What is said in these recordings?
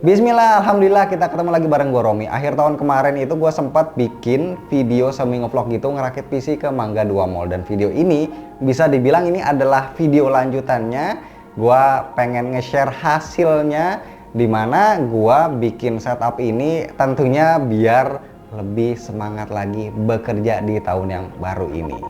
Bismillah, alhamdulillah kita ketemu lagi bareng gue Romi. Akhir tahun kemarin itu gue sempat bikin video semi ngevlog gitu ngerakit PC ke Mangga 2 Mall, dan video ini bisa dibilang ini adalah video lanjutannya. Gue pengen nge-share hasilnya, dimana gue bikin setup ini tentunya biar lebih semangat lagi bekerja di tahun yang baru ini.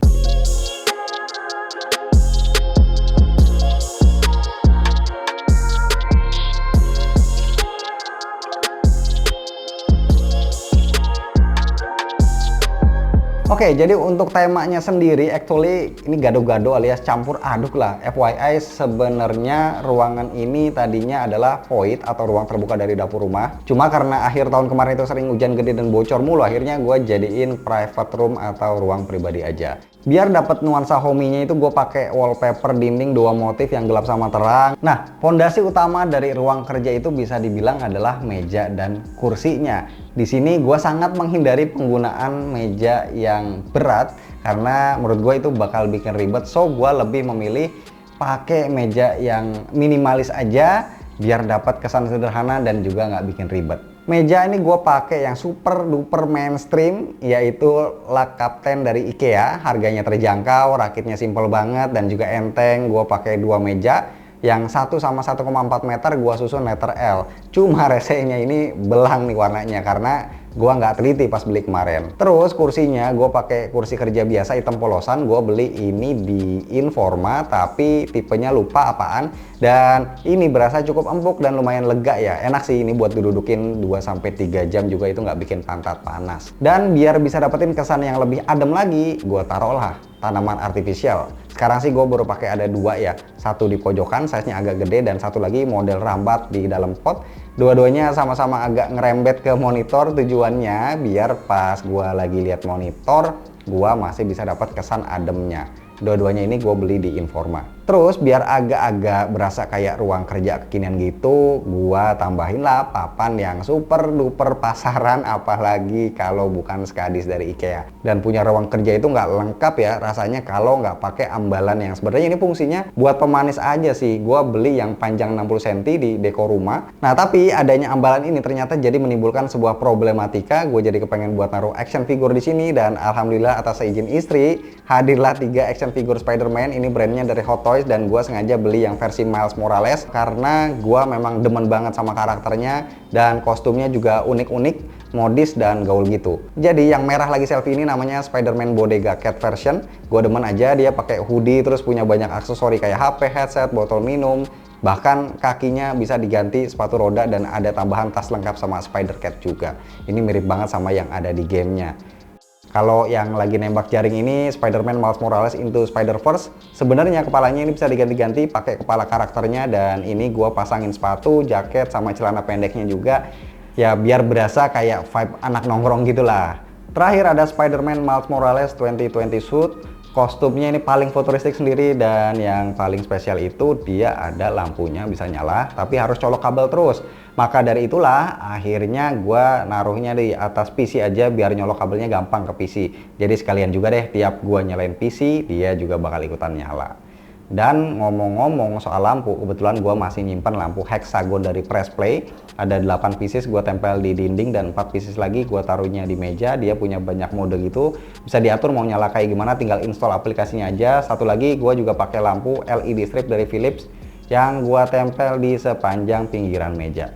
Oke, jadi untuk temanya sendiri, actually ini gado-gado alias campur aduk lah. FYI, sebenarnya ruangan ini tadinya adalah void atau ruang terbuka dari dapur rumah. Cuma karena akhir tahun kemarin itu sering hujan gede dan bocor mulu, akhirnya gue jadiin private room atau ruang pribadi aja. Biar dapat nuansa homey-nya itu gue pakai wallpaper dinding dua motif yang gelap sama terang. Nah, fondasi utama dari ruang kerja itu bisa dibilang adalah meja dan kursinya. Di sini gue sangat menghindari penggunaan meja yang berat karena menurut gue itu bakal bikin ribet. So gue lebih memilih pakai meja yang minimalis aja biar dapat kesan sederhana dan juga nggak bikin ribet. Meja ini gue pakai yang super duper mainstream, yaitu La Captain dari IKEA. Harganya terjangkau, rakitnya simple banget dan juga enteng. Gue pakai dua meja yang 1 sama 1,4 meter, gue susun letter L. Cuma resenya ini belang nih warnanya karena gue nggak teliti pas beli kemarin. Terus kursinya gue pakai kursi kerja biasa hitam polosan. Gue beli ini di Informa tapi tipenya lupa apaan, dan ini berasa cukup empuk dan lumayan lega ya. Enak sih ini buat didudukin 2-3 jam juga, itu nggak bikin pantat panas. Dan biar bisa dapetin kesan yang lebih adem lagi, gue taruh lah tanaman artifisial. Sekarang sih gue baru pakai ada dua ya, satu di pojokan size-nya agak gede dan satu lagi model rambat di dalam pot. Dua-duanya sama-sama agak ngerembet ke monitor, tujuannya biar pas gue lagi lihat monitor gue masih bisa dapat kesan ademnya. Dua-duanya ini gue beli di Informa. Terus biar agak-agak berasa kayak ruang kerja kekinian gitu, gue tambahin lah papan yang super duper pasaran, apalagi kalau bukan sekadis dari IKEA. Dan punya ruang kerja itu nggak lengkap ya rasanya kalau nggak pakai ambalan yang sebenarnya ini fungsinya buat pemanis aja sih. Gue beli yang panjang 60 cm di dekor rumah. Nah tapi adanya ambalan ini ternyata jadi menimbulkan sebuah problematika. Gue jadi kepengen buat naruh action figure di sini, dan alhamdulillah atas izin istri hadirlah 3 action figure Spider-Man. Ini brandnya dari Hot Toys dan gue sengaja beli yang versi Miles Morales karena gue memang demen banget sama karakternya dan kostumnya juga unik-unik, modis dan gaul gitu. Jadi yang merah lagi selfie ini namanya Spider-Man Bodega Cat version. Gue demen aja dia pakai hoodie terus punya banyak aksesori kayak HP, headset, botol minum, bahkan kakinya bisa diganti sepatu roda dan ada tambahan tas lengkap sama Spider Cat juga. Ini mirip banget sama yang ada di gamenya. Kalau yang lagi nembak jaring ini Spider-Man Miles Morales Into Spider-Verse, sebenarnya kepalanya ini bisa diganti-ganti pakai kepala karakternya, dan ini gua pasangin sepatu, jaket, sama celana pendeknya juga ya biar berasa kayak vibe anak nongkrong gitulah. Terakhir ada Spider-Man Miles Morales 2020 suit. Kostumnya ini paling futuristik sendiri, dan yang paling spesial itu dia ada lampunya bisa nyala tapi harus colok kabel terus. Maka dari itulah akhirnya gue naruhnya di atas PC aja biar nyolok kabelnya gampang ke PC. Jadi sekalian juga deh tiap gue nyalain PC dia juga bakal ikutan nyala. Dan ngomong-ngomong soal lampu, kebetulan gue masih nyimpan lampu hexagon dari Press Play. Ada 8 pieces gue tempel di dinding dan 4 pieces lagi gue taruhnya di meja. Dia punya banyak mode gitu, bisa diatur mau nyala kayak gimana, tinggal install aplikasinya aja. Satu lagi gue juga pakai lampu LED strip dari Philips yang gue tempel di sepanjang pinggiran meja.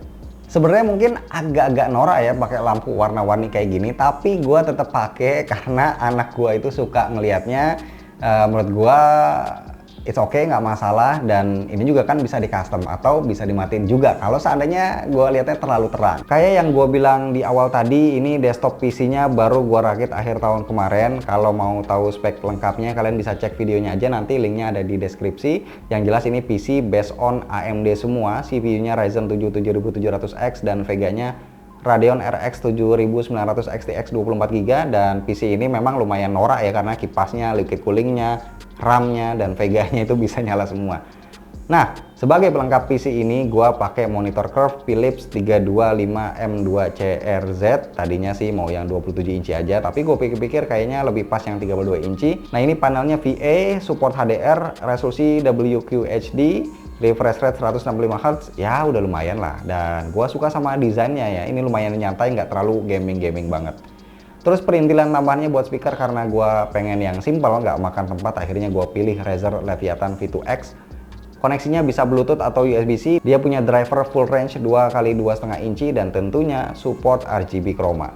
Sebenarnya mungkin agak-agak norak ya pakai lampu warna-warni kayak gini, tapi gue tetap pakai karena anak gue itu suka ngelihatnya. Menurut gue it's okay, nggak masalah, dan ini juga kan bisa di custom atau bisa dimatiin juga kalau seandainya gue lihatnya terlalu terang. Kayak yang gue bilang di awal tadi, ini desktop PC-nya baru gue rakit akhir tahun kemarin. Kalau mau tahu spek lengkapnya kalian bisa cek videonya aja, nanti linknya ada di deskripsi. Yang jelas ini PC based on AMD semua, CPU-nya Ryzen 7 7700X dan Vega-nya Radeon RX 7900 XTX 24GB, dan PC ini memang lumayan norak ya karena kipasnya, liquid coolingnya, RAM-nya, dan Vega-nya itu bisa nyala semua. Nah, sebagai pelengkap PC ini gue pakai monitor curve Philips 325M2CRZ. Tadinya sih mau yang 27 inci aja, tapi gue pikir-pikir kayaknya lebih pas yang 32 inci. Nah, ini panelnya VA, support HDR, resolusi WQHD, refresh rate 165 Hz, ya udah lumayan lah. Dan gua suka sama desainnya ya, ini lumayan nyantai, nggak terlalu gaming banget. Terus perintilan tambahannya buat speaker, karena gua pengen yang simple, nggak makan tempat, akhirnya gua pilih Razer Leviathan V2X. Koneksinya bisa Bluetooth atau USB-C, dia punya driver full range 2x2,5 inci dan tentunya support RGB chroma.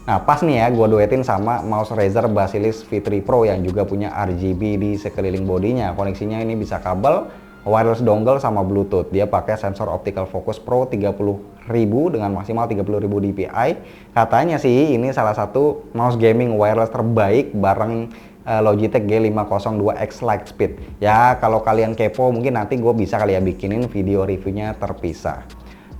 Nah pas nih ya, gue duetin sama mouse Razer Basilisk V3 Pro yang juga punya RGB di sekeliling bodinya. Koneksinya ini bisa kabel, wireless dongle sama Bluetooth. Dia pakai sensor optical focus Pro 30.000 dengan maksimal 30.000 dpi. Katanya sih ini salah satu mouse gaming wireless terbaik bareng Logitech G502X Lightspeed. Ya kalau kalian kepo mungkin nanti gue bisa kali ya bikinin video reviewnya terpisah.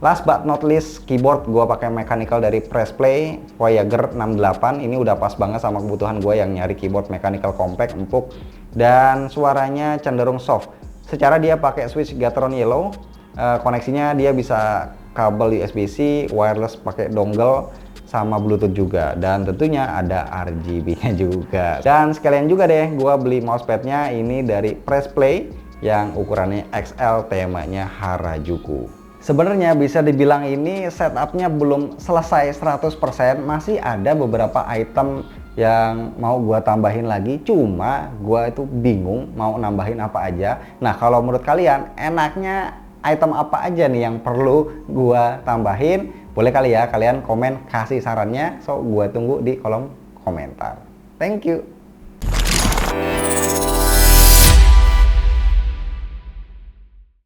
Last but not least, keyboard gue pakai mechanical dari Pressplay Voyager 68. Ini udah pas banget sama kebutuhan gue yang nyari keyboard mechanical compact, empuk, dan suaranya cenderung soft. Secara dia pakai switch Gateron Yellow, koneksinya dia bisa kabel USB-C, wireless pakai dongle, sama Bluetooth juga, dan tentunya ada RGB-nya juga. Dan sekalian juga deh, gue beli mousepadnya ini dari Pressplay yang ukurannya XL, temanya Harajuku. Sebenarnya bisa dibilang ini setupnya belum selesai 100%, masih ada beberapa item yang mau gue tambahin lagi, cuma gue itu bingung mau nambahin apa aja. Nah kalau menurut kalian enaknya item apa aja nih yang perlu gue tambahin? Boleh kali ya kalian komen kasih sarannya, so gue tunggu di kolom komentar. Thank you.